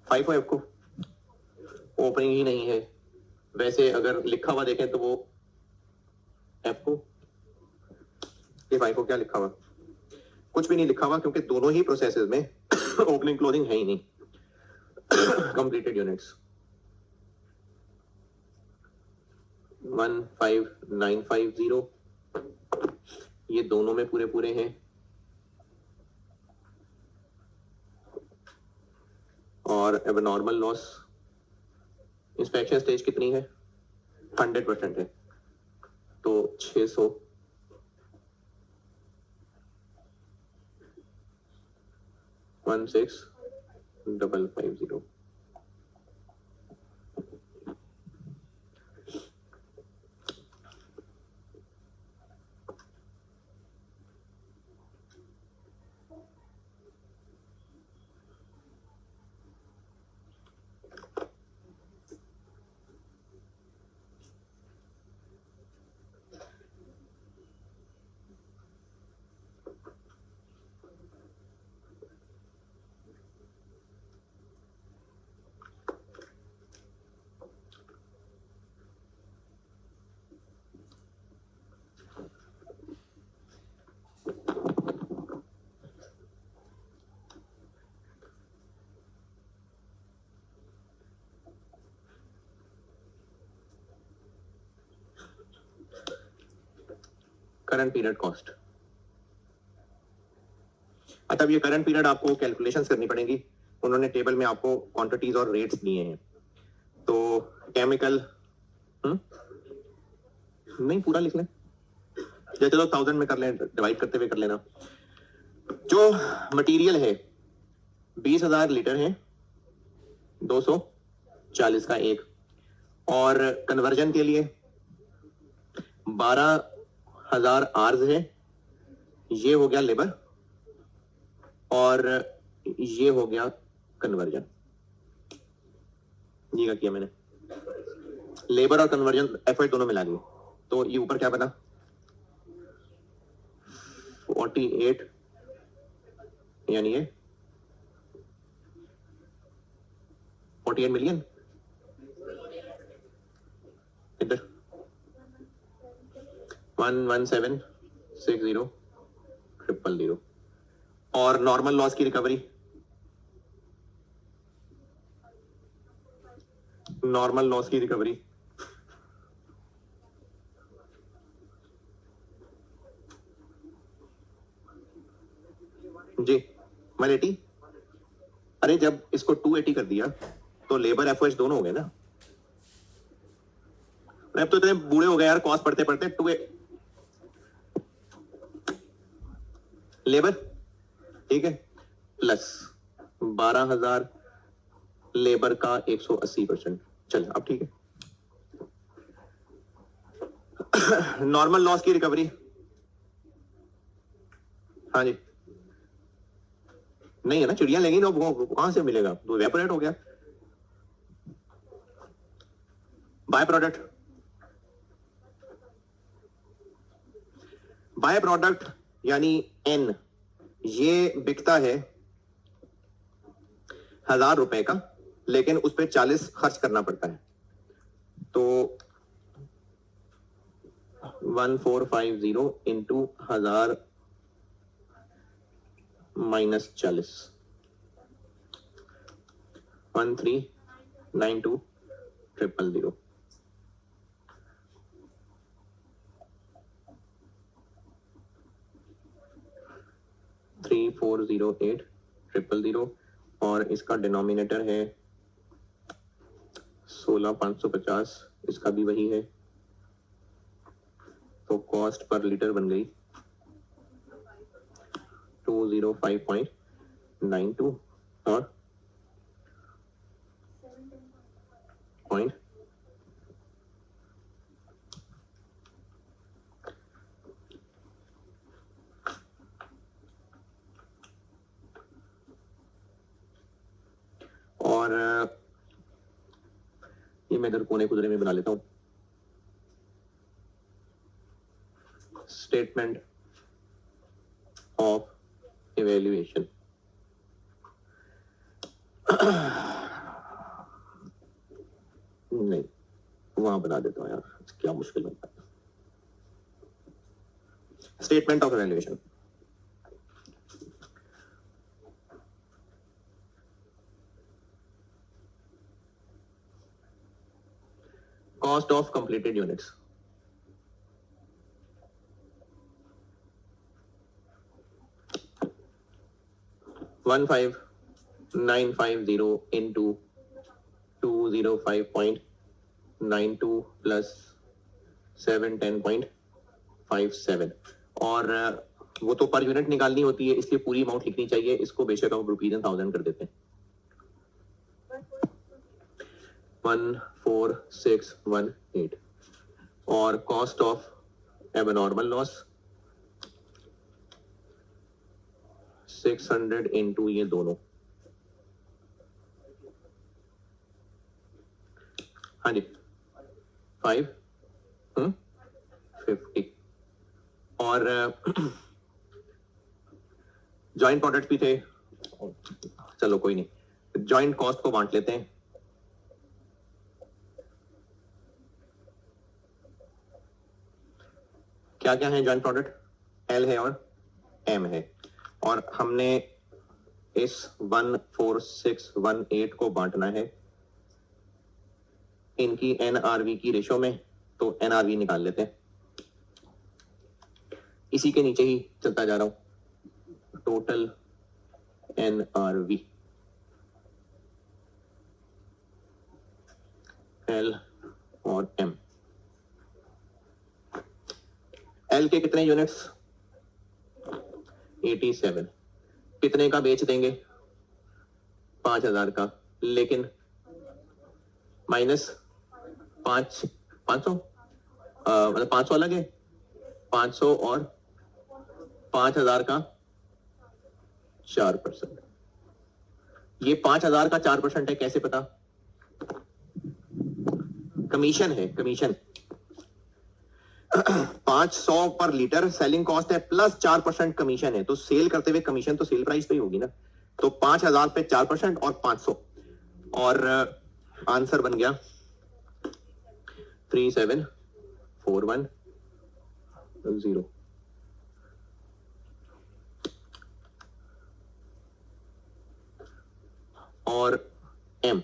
फाइव एफ को ओपनिंग ही नहीं है। वैसे अगर लिखा हुआ देखें तो वो एफ को, ये फाइव को क्या लिखा हुआ? कुछ भी नहीं लिखा हुआ, क्योंकि दोनों ही प्रोसेसेस में ओपनिंग क्लोजिंग है ही नहीं। कंप्लीटेड यूनिट्स 15950, ये दोनों में पूरे पूरे हैं। और एबनॉर्मल लॉस इंस्पेक्शन स्टेज कितनी है? 100% है, तो 600 16550। Current period cost. अब ये करंट पीरियड आपको कैलकुलेशंस करनी पड़ेगी। उन्होंने टेबल में आपको क्वांटिटीज और रेट्स दिए हैं। तो केमिकल नहीं पूरा लिख लें, या चलो 1000 में कर लें, डिवाइड करते हुए कर लेना। जो मटेरियल है 20,000 लीटर है, 240 का एक, और कन्वर्जन के लिए 12,000 आर्स है। ये हो गया लेबर और ये हो गया कन्वर्जन। ये क्या किया मैंने, लेबर और कन्वर्जन एफर्ट दोनों मिला लिए, तो ये ऊपर क्या बना 48, यानी ये 48 मिलियन। इधर 11760,000। और नॉर्मल लॉस की रिकवरी, नॉर्मल लॉस की रिकवरी जी 180। अरे जब इसको 280 कर दिया तो लेबर एफओएच दोनों हो गए ना। अब तो इतने बूढ़े हो गए यार, कॉस्ट पढ़ते पढ़ते। 2 लेबर ठीक है, प्लस 12,000 लेबर का 180%। चल अब ठीक है। नॉर्मल लॉस की रिकवरी, हाँ जी, नहीं है ना, चिड़िया लेंगी तो वो कहां से मिलेगा, तो वेपोरेट हो गया। बाय प्रोडक्ट, बाय प्रोडक्ट यानी एन, ये बिकता है 1,000 रुपए का, लेकिन उस पर 40 खर्च करना पड़ता है। तो 1450 इंटू 1,000 -40 1392 000 3408 000 और इसका डिनोमिनेटर है 16550, इसका भी वही है, तो कॉस्ट पर लीटर बन गई 205.92 और पॉइंट और ये मैं इधर कोने कुदरे में बना लेता हूं, स्टेटमेंट ऑफ इवैल्यूएशन। नहीं, वहां बना देता हूं यार, क्या मुश्किल बनता है। Statement of evaluation, cost of completed units, $15,950 into 205.92 plus 710.57 और वो तो पर यूनिट निकालनी होती है, इसलिए पूरी अमाउंट लिखनी चाहिए, इसको बेशक हम ₹1000 कर देते हैं। 14618 और cost of abnormal loss 600 into ये दोनों, हाँ जी 550 और जॉइंट प्रोडक्ट भी थे, चलो कोई नहीं, जॉइंट कॉस्ट को बांट लेते हैं। क्या क्या है जॉइंट प्रोडक्ट? एल है और एम है, और हमने इस 14618 को बांटना है इनकी एनआरवी की रेशो में, तो एनआरवी निकाल लेते हैं। इसी के नीचे ही चलता जा रहा हूं, टोटल एनआरवी एल और एम। एल के कितने यूनिट्स? 87। कितने का बेच देंगे? 5000 का, लेकिन माइनस 500 मतलब 500 अलग है, 500 और 5000 का 4%। ये 5000 का 4% है, कैसे पता? कमीशन है, कमीशन 500 पर लीटर सेलिंग कॉस्ट है प्लस 4% कमीशन है, तो सेल करते हुए कमीशन तो सेल प्राइस पे ही होगी ना, तो 5000 पे 4% और 500, और आंसर बन गया 37410 और एम।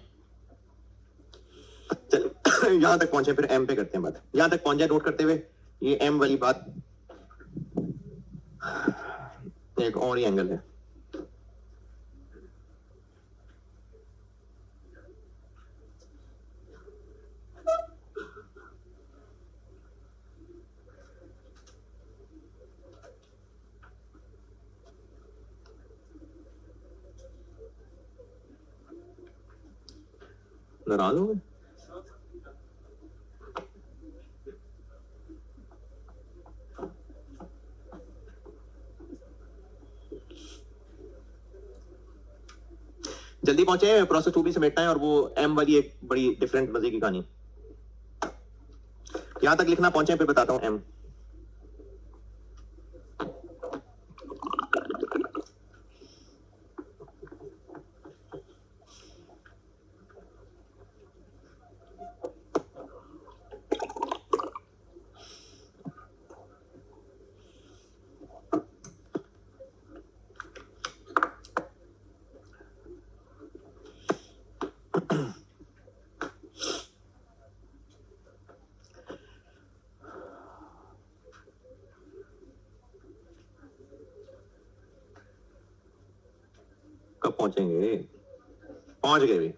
चल यहां तक पहुंचे, फिर एम पे करते हैं बात। यहां तक पहुंचे नोट करते हुए, ये एम वाली बात एक और ही एंगल है। नाराज हो गए? जल्दी पहुंचे, प्रोसेस 2 भी समेटना है, और वो एम वाली एक बड़ी डिफरेंट मजे की कहानी। यहां तक लिखना पहुंचे, फिर बताता हूं एम। कब पहुंचेंगे? पहुंच गए भी।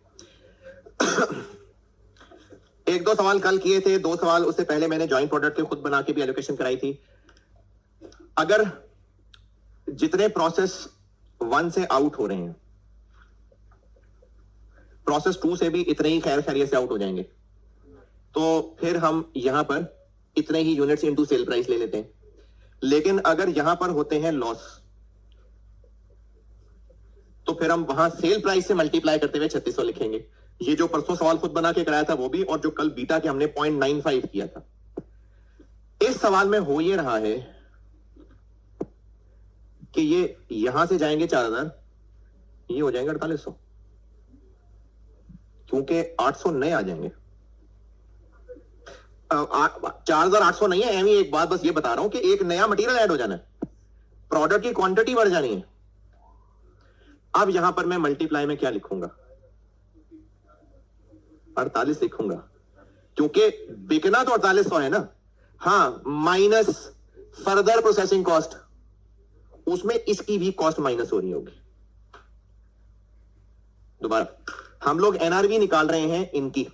एक दो सवाल कल किए थे, 2 सवाल उससे पहले मैंने जॉइंट प्रोडक्ट के खुद बना के भी एलोकेशन कराई थी। अगर जितने प्रोसेस 1 से आउट हो रहे हैं, प्रोसेस 2 से भी इतने ही खैर खैरियत से आउट हो जाएंगे, तो फिर हम यहां पर इतने ही यूनिट्स इनटू सेल प्राइस ले लेते हैं। लेकिन अगर यहां पर होते हैं लॉस, तो फिर हम वहां सेल प्राइस से मल्टीप्लाई करते हुए 3600 लिखेंगे। ये जो परसों सवाल खुद बना के कराया था वो भी, और जो कल बीटा के हमने 0.95 किया था। इस सवाल में हो ये रहा है कि ये यहां से जाएंगे 4000, ये हो जाएंगे 4800, क्योंकि 800 नए आ जाएंगे। 4800 नहीं है एमी, एक बात बस ये बता रहा हूं कि एक नया मटेरियल ऐड हो जाना है, प्रोडक्ट की क्वांटिटी बढ़ जानी है। अब यहां पर मैं मल्टीप्लाई में क्या लिखूंगा? 48 लिखूंगा, क्योंकि बिकना तो 4800 है ना। हाँ, माइनस फर्दर प्रोसेसिंग कॉस्ट, उसमें इसकी भी कॉस्ट माइनस हो रही होगी। दोबारा हम लोग एनआरवी निकाल रहे हैं इनकी,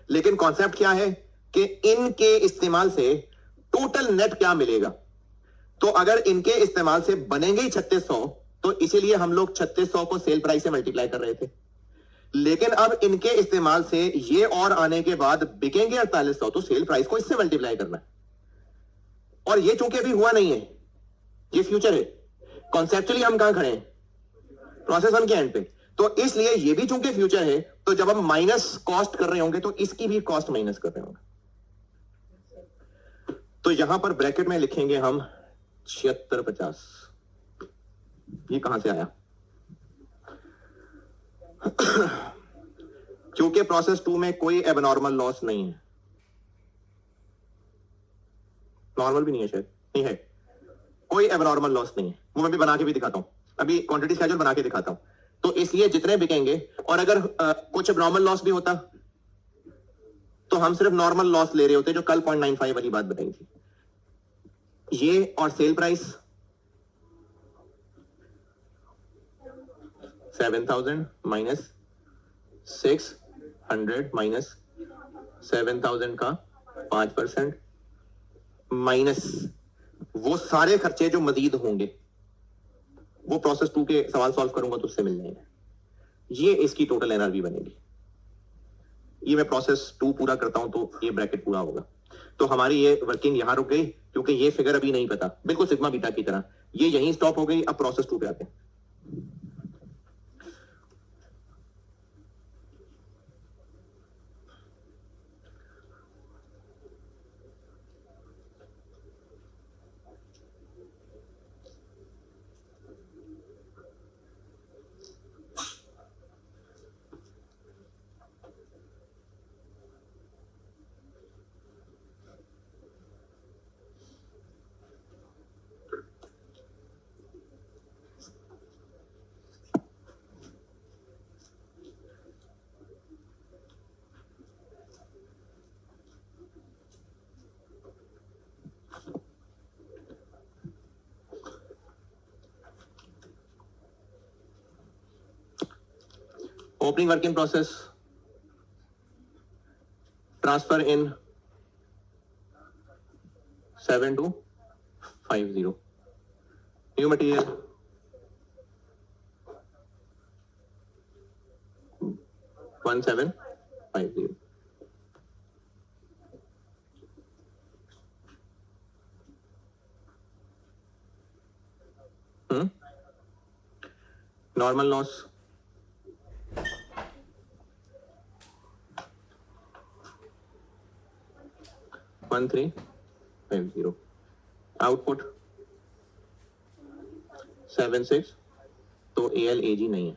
लेकिन कॉन्सेप्ट क्या है कि इनके इस्तेमाल से टोटल नेट क्या मिलेगा। तो अगर इनके इस्तेमाल से बनेंगे ही 3600, तो इसीलिए हम लोग 3600 को सेल प्राइस से मल्टीप्लाई कर रहे थे। लेकिन अब इनके इस्तेमाल से ये और आने के बाद बिकेंगे 4800, तो सेल प्राइस को इससे मल्टीप्लाई करना है। और ये चूंकि अभी हुआ नहीं है, ये फ्यूचर है। कॉन्सेप्चुअली हम कहां खड़े हैं? प्रोसेस 1 के एंड पे। तो इसलिए ये भी चूंकि फ्यूचर है, तो जब हम माइनस कॉस्ट कर रहे होंगे तो इसकी भी कॉस्ट माइनस कर रहे होंगे। तो यहां पर ब्रैकेट में लिखेंगे हम 7650। ये कहां से आया? क्योंकि प्रोसेस 2 में कोई एबनॉर्मल लॉस नहीं है, नॉर्मल भी नहीं है, शायद नहीं है, कोई एबनॉर्मल लॉस नहीं है। वो मैं भी बना के भी दिखाता हूं, अभी क्वांटिटी स्केड्यूल बना के दिखाता हूं। तो इसलिए जितने बिकेंगे, और अगर कुछ एबनॉर्मल लॉस भी होता तो हम सिर्फ नॉर्मल लॉस ले रहे होते, जो कल 0.95 वाली बात बताई थी। ये और सेल प्राइस 7000 माइनस 600 माइनस 7000 का 5% माइनस वो सारे खर्चे जो मजीद होंगे, वो प्रोसेस 2 के सवाल सॉल्व करूंगा तो उससे मिल जाएंगे। ये इसकी टोटल एनआरवी बनेगी। ये मैं प्रोसेस 2 पूरा करता हूं तो ये ब्रैकेट पूरा होगा। तो हमारी ये वर्किंग यहां रुक गई, क्योंकि ये फिगर अभी नहीं पता, बिल्कुल सिग्मा बीटा की तरह ये यहीं स्टॉप हो गई। अब प्रोसेस 2 पे आते हैं। Opening work in process, transfer in 7250, new material 1750। Normal loss 1350, output 76, तो ALAG नहीं है।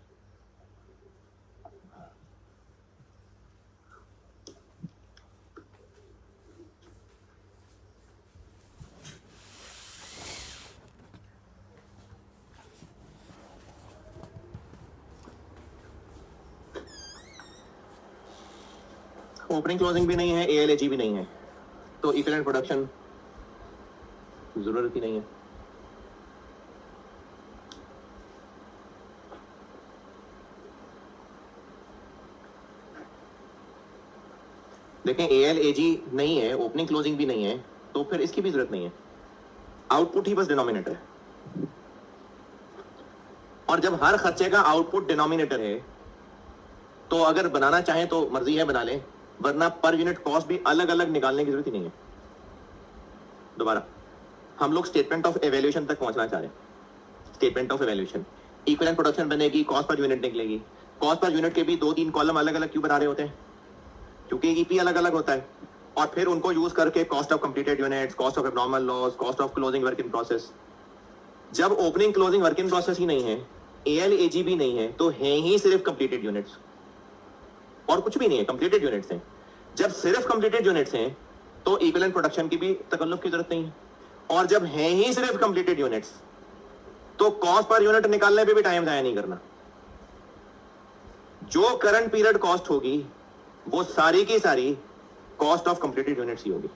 ओपनिंग क्लोजिंग भी नहीं है, ALAG भी नहीं है, तो इक्विवेलेंट प्रोडक्शन जरूरत ही नहीं है। देखें ALAG नहीं है, ओपनिंग क्लोजिंग भी नहीं है, तो फिर इसकी भी जरूरत नहीं है, आउटपुट ही बस डिनोमिनेटर है। और जब हर खर्चे का आउटपुट डिनोमिनेटर है तो अगर बनाना चाहें तो मर्जी है बना लें, वरना पर यूनिट कॉस्ट भी अलग अलग निकालने की जरूरत ही नहीं है। दोबारा हम लोग स्टेटमेंट ऑफ एवेल्यूएशन तक पहुंचना चाह रहे हैं। Statement of evaluation, equivalent production बनेगी, कॉस्ट पर यूनिट निकलेगी। कॉस्ट पर यूनिट के भी 2-3 कॉलम अलग अलग क्यों बना रहे होते हैं? क्योंकि ईपी अलग अलग होता है, और फिर उनको यूज करके cost of completed units, cost of abnormal loss, cost of closing work in process. जब opening closing work in process ही नहीं है, ALAG भी नहीं है, तो है ही सिर्फ कंप्लीटेड यूनिट्स और कुछ भी नहीं है, कंप्लीटेड यूनिट्स हैं। जब सिर्फ कंप्लीटेड यूनिट्स हैं तो इक्विवेलेंट प्रोडक्शन की भी तकल्लुफ की जरूरत नहीं है, और जब है ही सिर्फ कंप्लीटेड यूनिट्स तो कॉस्ट पर यूनिट निकालने पे भी टाइम जाया नहीं करना। जो करंट पीरियड कॉस्ट होगी वो सारी की सारी कॉस्ट ऑफ कंप्लीटेड यूनिट्स ही होगी।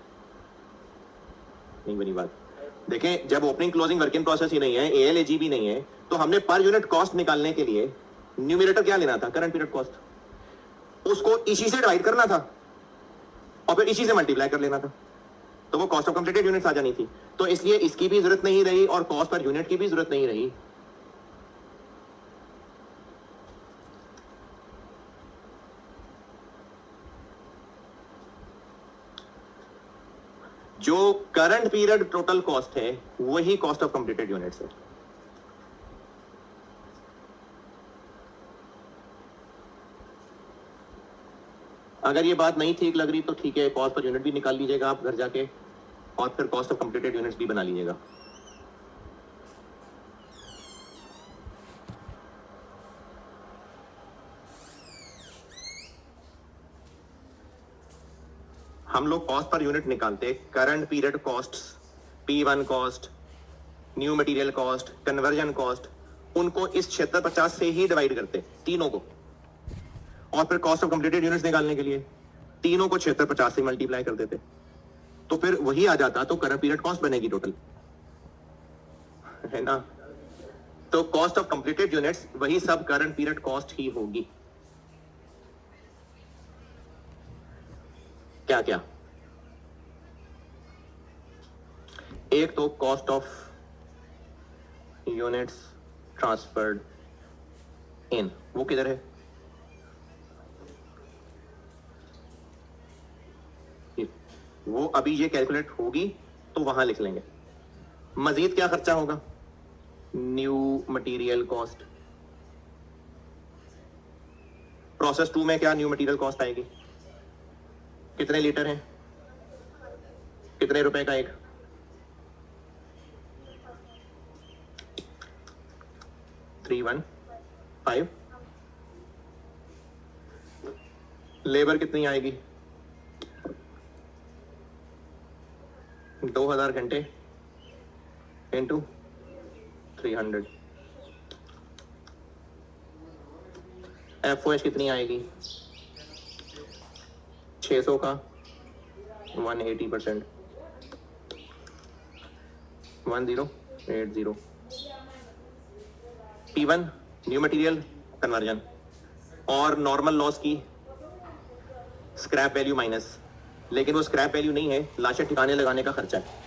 नहीं बनी बात? देखें, जब opening closing work in process ही नहीं है, ALAG भी नहीं है, तो हमने पर यूनिट कॉस्ट निकालने के लिए न्यूमरेटर क्या लेना था? Current period cost. उसको इसी से डिवाइड करना था और फिर इसी से मल्टीप्लाई कर लेना था, तो वो कॉस्ट ऑफ कंप्लीटेड यूनिट्स आ जानी थी। तो इसलिए इसकी भी जरूरत नहीं रही और कॉस्ट पर यूनिट की भी जरूरत नहीं रही। जो करंट पीरियड टोटल कॉस्ट है वही कॉस्ट ऑफ कंप्लीटेड यूनिट्स है। अगर ये बात नहीं ठीक लग रही तो ठीक है, कॉस्ट पर यूनिट भी निकाल लीजिएगा आप घर जाके, और फिर कॉस्ट ऑफ कंप्लीटेड यूनिट्स भी बना लीजिएगा। हम लोग कॉस्ट पर यूनिट निकालते current period cost, P1 cost, new material cost, conversion cost, उनको इस 7650 से ही डिवाइड करते तीनों को, और फिर कॉस्ट ऑफ कंप्लीटेड यूनिट्स निकालने के लिए तीनों को 7650 से मल्टीप्लाई कर देते, तो फिर वही आ जाता, तो करंट पीरियड कॉस्ट बनेगी टोटल, है ना? तो कॉस्ट ऑफ कंप्लीटेड यूनिट्स वही सब करंट पीरियड कॉस्ट ही होगी। क्या क्या? एक तो कॉस्ट ऑफ यूनिट्स ट्रांसफर्ड इन, वो किधर है? वो अभी ये कैलकुलेट होगी तो वहां लिख लेंगे। मजीद क्या खर्चा होगा? New material cost. प्रोसेस 2 में क्या न्यू मटेरियल कॉस्ट आएगी? कितने लीटर हैं? कितने रुपए का एक? $315। लेबर कितनी आएगी? 2000 घंटे इंटू 300। FOH कितनी आएगी? 600 का 180%, 1080। P1 न्यू मटेरियल कन्वर्जन और नॉर्मल लॉस की स्क्रैप वैल्यू माइनस, लेकिन वो स्क्रैप वैल्यू नहीं है, लाशें ठिकाने लगाने का खर्चा है।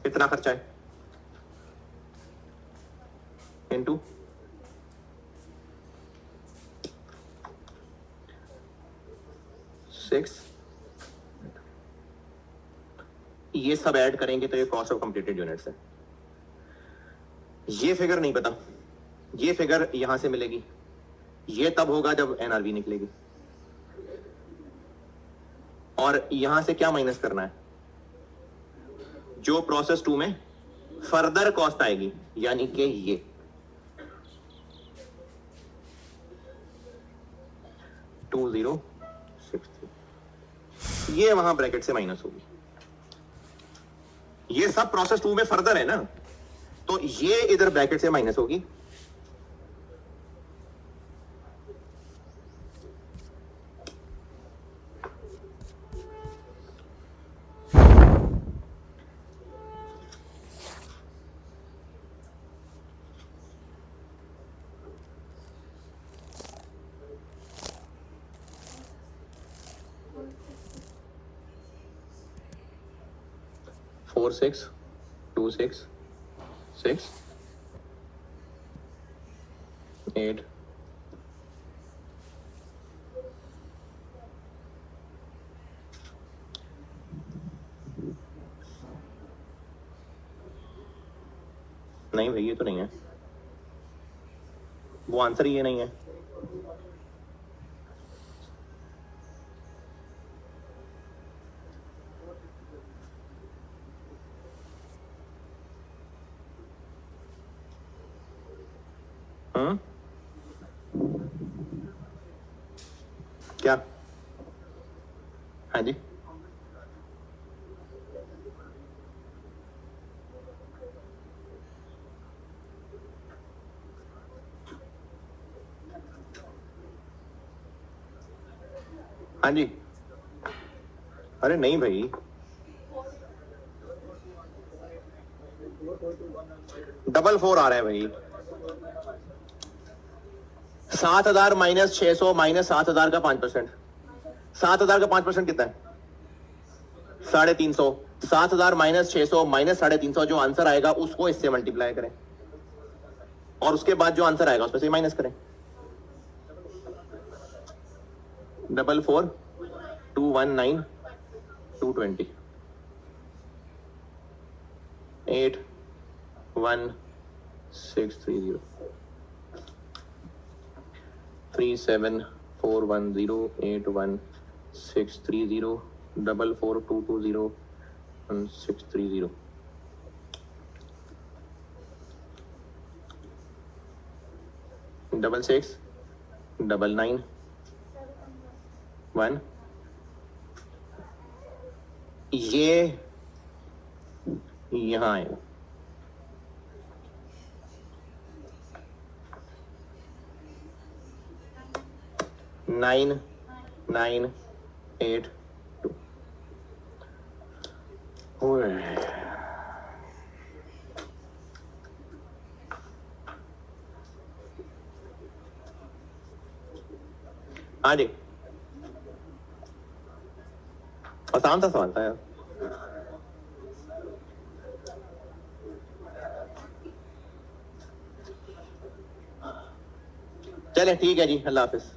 कितना खर्चा है? इनटू 6। ये सब ऐड करेंगे तो ये कॉस्ट ऑफ कंप्लीटेड यूनिट्स है। ये फिगर नहीं पता, ये फिगर यहां से मिलेगी, ये तब होगा जब NRV निकलेगी। और यहां से क्या माइनस करना है? जो प्रोसेस 2 में फर्दर कॉस्ट आएगी, यानी कि ये 2063, ये वहां ब्रैकेट से माइनस होगी। ये सब प्रोसेस 2 में फर्दर है ना, तो ये इधर ब्रैकेट से माइनस होगी। 4 6 2 6 6 8 नहीं भाई ये तो नहीं है, वो आंसर ये नहीं है। क्या? हाँ जी, हाँ जी। अरे नहीं भाई, 444 आ रहा है भाई। 7,000 माइनस 600 माइनस 7,000 का 5%। 7,000 का 5% कितना है? 350। 7,000 माइनस 600 माइनस 350, जो आंसर आएगा उसको इससे मल्टीप्लाई करें और उसके बाद जो आंसर आएगा उसमें से माइनस करें। 44 219 220 8 1 6 3 0 3 7 4 1 0 8 1 6 3 0 44 2 2 0 1 6 3 0 6 9 9 1। ये यहाँ है। 9 9 8 2। हाँ जी, आसान सा सवाल था यार। चलें ठीक है जी, अल्लाह हाफिज।